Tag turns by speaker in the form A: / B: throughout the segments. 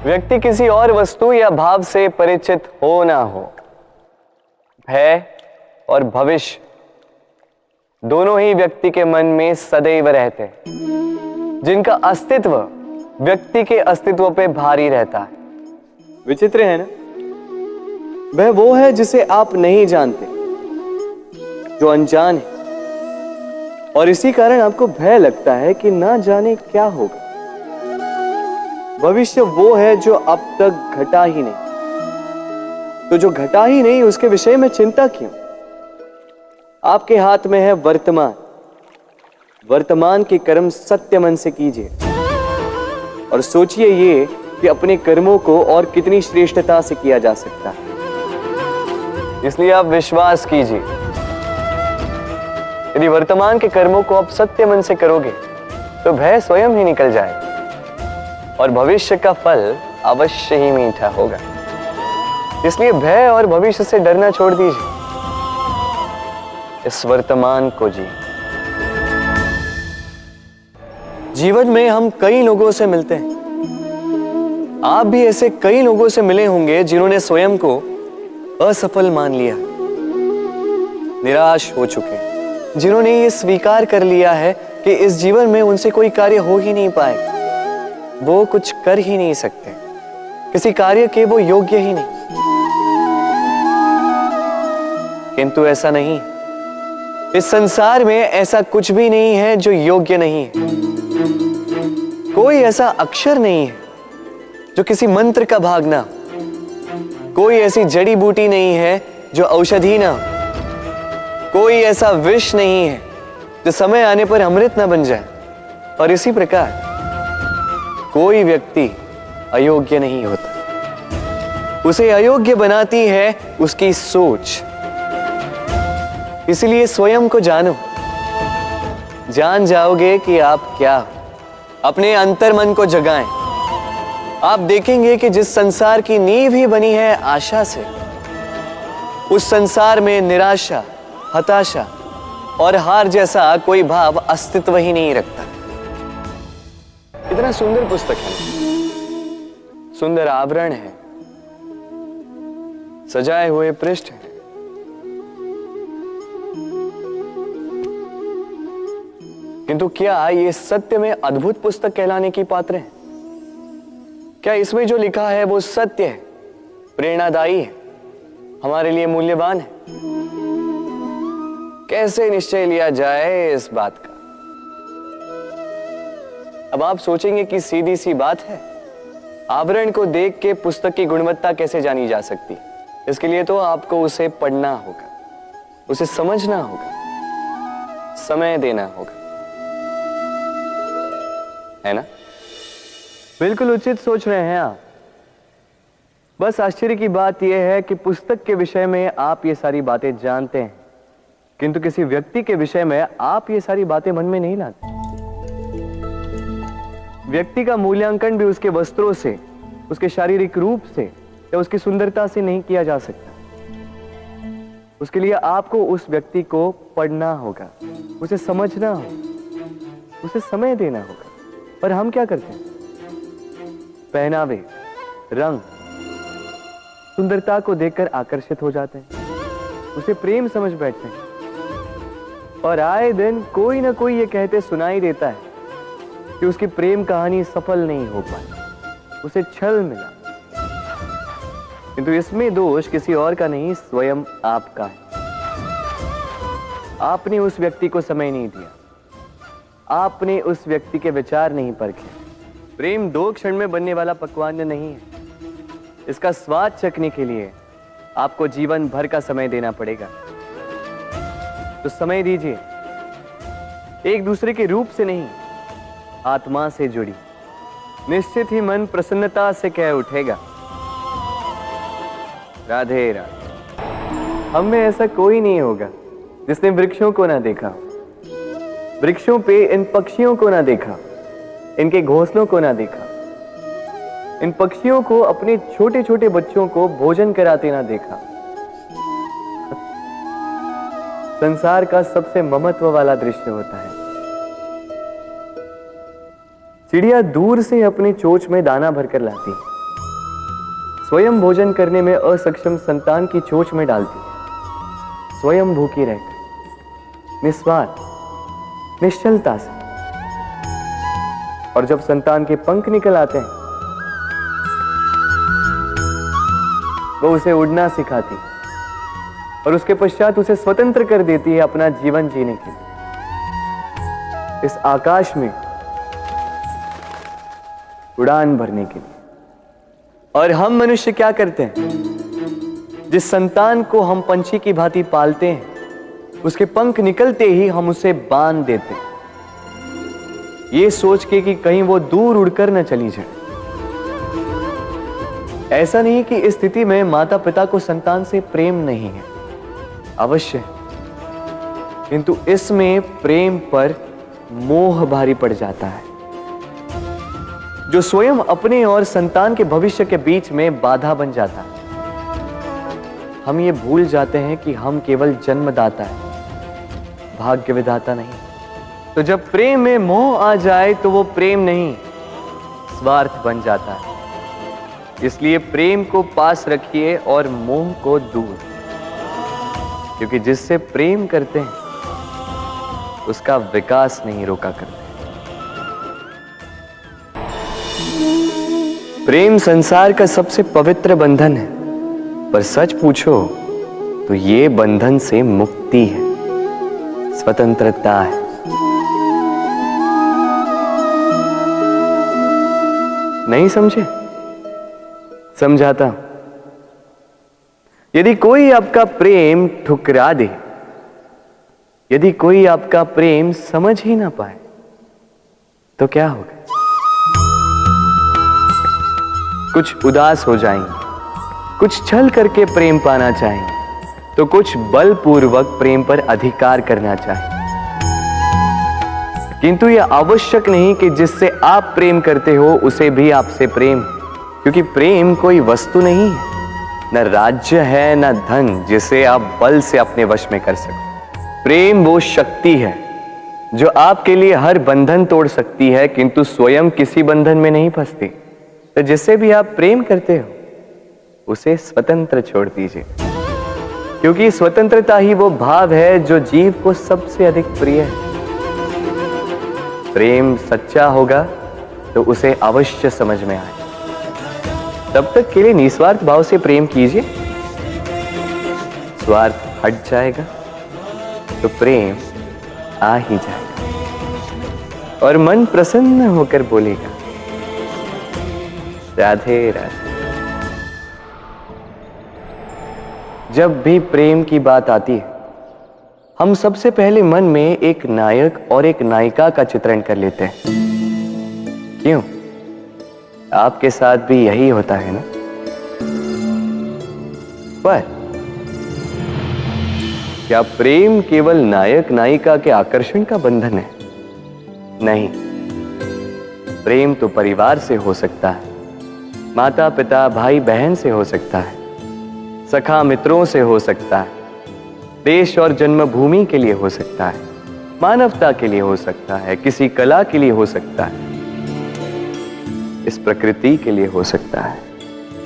A: व्यक्ति किसी और वस्तु या भाव से परिचित हो ना हो, भय और भविष्य दोनों ही व्यक्ति के मन में सदैव रहते हैं, जिनका अस्तित्व व्यक्ति के अस्तित्व पे भारी रहता है। विचित्र है ना? वह वो है जिसे आप नहीं जानते, जो अनजान है, और इसी कारण आपको भय लगता है कि ना जाने क्या होगा। भविष्य वो है जो अब तक घटा ही नहीं, तो जो घटा ही नहीं उसके विषय में चिंता क्यों? आपके हाथ में है वर्तमान। वर्तमान के कर्म सत्य मन से कीजिए और सोचिए ये कि अपने कर्मों को और कितनी श्रेष्ठता से किया जा सकता है। इसलिए आप विश्वास कीजिए, यदि वर्तमान के कर्मों को आप सत्य मन से करोगे तो भय स्वयं ही निकल जाएगा और भविष्य का फल अवश्य ही मीठा होगा। इसलिए भय और भविष्य से डरना छोड़ दीजिए, इस वर्तमान को जी। जीवन में हम कई लोगों से मिलते हैं। आप भी ऐसे कई लोगों से मिले होंगे जिन्होंने स्वयं को असफल मान लिया, निराश हो चुके, जिन्होंने ये स्वीकार कर लिया है कि इस जीवन में उनसे कोई कार्य हो ही नहीं पाएगा, वो कुछ कर ही नहीं सकते, किसी कार्य के वो योग्य ही नहीं। किंतु ऐसा नहीं, इस संसार में ऐसा कुछ भी नहीं है जो योग्य नहीं है। कोई ऐसा अक्षर नहीं है जो किसी मंत्र का भाग ना, कोई ऐसी जड़ी बूटी नहीं है जो औषधि ना, कोई ऐसा विष नहीं है जो समय आने पर अमृत ना बन जाए। और इसी प्रकार कोई व्यक्ति अयोग्य नहीं होता, उसे अयोग्य बनाती है उसकी सोच। इसलिए स्वयं को जानो, जान जाओगे कि आप क्या हो। अपने अंतर मन को जगाएं। आप देखेंगे कि जिस संसार की नींव ही बनी है आशा से, उस संसार में निराशा, हताशा और हार जैसा कोई भाव अस्तित्व ही नहीं रखता। इतना सुंदर पुस्तक है, सुंदर आवरण है, सजाए हुए पृष्ठ है, किंतु क्या ये सत्य में अद्भुत पुस्तक कहलाने की पात्र है? क्या इसमें जो लिखा है वो सत्य है, प्रेरणादायी है, हमारे लिए मूल्यवान है? कैसे निश्चय लिया जाए इस बात का? अब आप सोचेंगे कि सीधी सी बात है, आवरण को देख के पुस्तक की गुणवत्ता कैसे जानी जा सकती? इसके लिए तो आपको उसे पढ़ना होगा, उसे समझना होगा, समय देना होगा, है ना? बिल्कुल उचित सोच रहे हैं आप। बस आश्चर्य की बात यह है कि पुस्तक के विषय में आप ये सारी बातें जानते हैं, किंतु किसी व्यक्ति के विषय में आप ये सारी बातें मन में नहीं लाते। व्यक्ति का मूल्यांकन भी उसके वस्त्रों से, उसके शारीरिक रूप से या उसकी सुंदरता से नहीं किया जा सकता। उसके लिए आपको उस व्यक्ति को पढ़ना होगा, उसे समझना होगा, उसे समय देना होगा। पर हम क्या करते हैं? पहनावे, रंग, सुंदरता को देखकर आकर्षित हो जाते हैं, उसे प्रेम समझ बैठते हैं और आए दिन कोई ना कोई ये कहते सुनाई देता है कि उसकी प्रेम कहानी सफल नहीं हो पाई, उसे छल मिला। किंतु इसमें दोष किसी और का नहीं, स्वयं आपका है। आपने उस व्यक्ति को समय नहीं दिया, आपने उस व्यक्ति के विचार नहीं परखे। प्रेम 2 क्षण में बनने वाला पकवान नहीं है, इसका स्वाद चखने के लिए आपको जीवन भर का समय देना पड़ेगा। तो समय दीजिए, एक दूसरे के रूप से नहीं, आत्मा से जुड़ी, निश्चित ही मन प्रसन्नता से कह उठेगा, राधे राधे। हम में ऐसा कोई नहीं होगा जिसने वृक्षों को ना देखा, वृक्षों पे इन पक्षियों को ना देखा, इनके घोंसलों को ना देखा, इन पक्षियों को अपने छोटे छोटे बच्चों को भोजन कराते ना देखा। संसार का सबसे ममत्व वाला दृश्य होता है। चिड़िया दूर से अपने चोंच में दाना भरकर लाती, स्वयं भोजन करने में असक्षम संतान की चोंच में डालती है, स्वयं भूखी रहकर निस्वार्थ निश्चलता से। और जब संतान के पंख निकल आते हैं, वो उसे उड़ना सिखाती और उसके पश्चात उसे स्वतंत्र कर देती है अपना जीवन जीने के लिए, इस आकाश में उड़ान भरने के लिए। और हम मनुष्य क्या करते हैं? जिस संतान को हम पंछी की भांति पालते हैं, उसके पंख निकलते ही हम उसे बांध देते हैं, ये सोच के कि कहीं वो दूर उड़कर न चली जाए। ऐसा नहीं कि इस स्थिति में माता पिता को संतान से प्रेम नहीं है, अवश्य, किंतु इसमें प्रेम पर मोह भारी पड़ जाता है, जो स्वयं अपने और संतान के भविष्य के बीच में बाधा बन जाता है। हम ये भूल जाते हैं कि हम केवल जन्मदाता हैं, भाग्य विधाता नहीं। तो जब प्रेम में मोह आ जाए तो वो प्रेम नहीं, स्वार्थ बन जाता है। इसलिए प्रेम को पास रखिए और मोह को दूर, क्योंकि जिससे प्रेम करते हैं उसका विकास नहीं रोका करते। प्रेम संसार का सबसे पवित्र बंधन है, पर सच पूछो तो ये बंधन से मुक्ति है, स्वतंत्रता है। नहीं समझे? समझाता हूं। यदि कोई आपका प्रेम ठुकरा दे, यदि कोई आपका प्रेम समझ ही ना पाए, तो क्या होगा? कुछ उदास हो जाएंगे, कुछ छल करके प्रेम पाना चाहेंगे, तो कुछ बलपूर्वक प्रेम पर अधिकार करना चाहेंगे। किंतु यह आवश्यक नहीं कि जिससे आप प्रेम करते हो उसे भी आपसे प्रेम, क्योंकि प्रेम कोई वस्तु नहीं है, न राज्य है, न धन जिसे आप बल से अपने वश में कर सको। प्रेम वो शक्ति है जो आपके लिए हर बंधन तोड़ सकती है, किंतु स्वयं किसी बंधन में नहीं फंसती। तो जिससे भी आप प्रेम करते हो उसे स्वतंत्र छोड़ दीजिए, क्योंकि स्वतंत्रता ही वो भाव है जो जीव को सबसे अधिक प्रिय है। प्रेम सच्चा होगा तो उसे अवश्य समझ में आए। तब तक के लिए निस्वार्थ भाव से प्रेम कीजिए, स्वार्थ हट जाएगा तो प्रेम आ ही जाएगा और मन प्रसन्न होकर बोलेगा, राधे राधे। जब भी प्रेम की बात आती है, हम सबसे पहले मन में एक नायक और एक नायिका का चित्रण कर लेते हैं। क्यों? आपके साथ भी यही होता है ना? पर क्या प्रेम केवल नायक नायिका के आकर्षण का बंधन है? नहीं, प्रेम तो परिवार से हो सकता है, माता पिता भाई बहन से हो सकता है, सखा मित्रों से हो सकता है, देश और जन्मभूमि के लिए हो सकता है, मानवता के लिए हो सकता है, किसी कला के लिए हो सकता है, इस प्रकृति के लिए हो सकता है।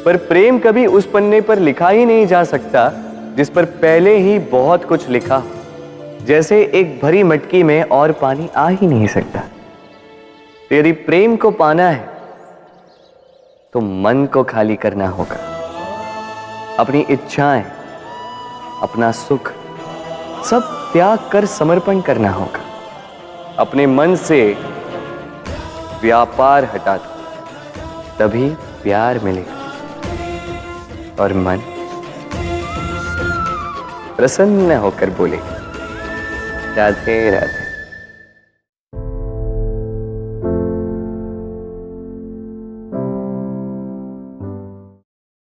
A: पर प्रेम कभी उस पन्ने पर लिखा ही नहीं जा सकता जिस पर पहले ही बहुत कुछ लिखा हो। जैसे एक भरी मटकी में और पानी आ ही नहीं सकता। तो यदि प्रेम को पाना है तो मन को खाली करना होगा, अपनी इच्छाएं, अपना सुख सब त्याग कर समर्पण करना होगा। अपने मन से व्यापार हटा दो, तभी प्यार मिलेगा और मन प्रसन्न होकर बोलेगा, राधे राधे।